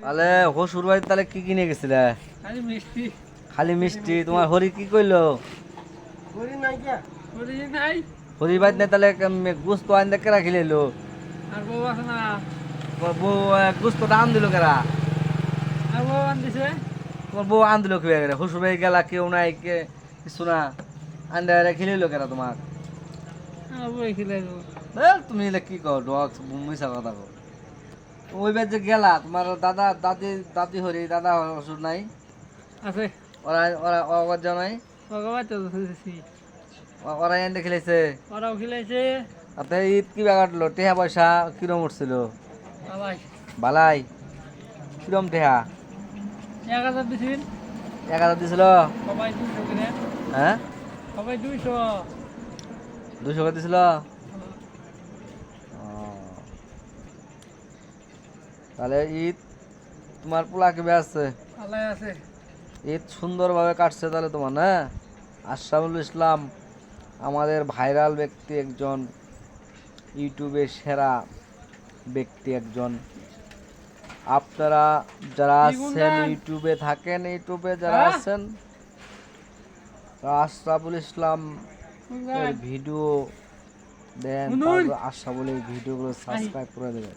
তাহলে হসুর বাড়ি তাহলে কি কিনে গেছিলে? খালি মিষ্টি। খালি মিষ্টি। তোমার হরি কি কইলো? হরি নাই কে? হরি নাই। হরি বাড়ি নাই তাহলে গুস্ত আইন দেখে রাখিলে এলো। আর বউ আছে না? তোমার বউ গুস্ত দাম দিল কেরা? আর বউ আন দিছে? তোমার বউ আন দিল কিভাবে করে? হসুর বাড়ি গেলা কেউ নাই কে কিছু না, আন্ডা খিলে এলো কেরা তোমার? আর বউ খিলাইবো। তুমি এলে কি কও? ডক্স মিশা কথা কও। ওই বার যে গেলা তোমার দাদা দাদি দাদি হরি দাদা হসুর নাই? আছে। ওরা ওরা ওরা যাও নাই? ভগবান তো দিছি। ওরা এনে খেলেছে? ওরাও খিলাইছে। আপনি ঈদ কি কাটলো? টেহা পয়সা কিরম উঠছিল? বাবাই। বালাই কিরম টেহা? 1000 দিছিল। 1000 দিছিল? সবাই 200 করে। হ্যাঁ, সবাই 200। 200 করে দিছিল? ও, তাহলে ঈদ তোমার পোলা কেবে আছে? আল্লাহ আছে। ঈদ সুন্দরভাবে কাটছে তাহলে তোমার, না? আশরাফুল ইসলাম আমাদের ভাইরাল ব্যক্তি একজন, ইউটিউবের সেরা ব্যক্তি একজন। আপনারা যারা আছেন ইউটিউবে থাকেন, ইউটিউবে যারা আছেন আশরাফুল ইসলাম এর ভিডিও দেন, তারপর আশরাফুলের ভিডিওগুলো সাবস্ক্রাইব করে দেবেন।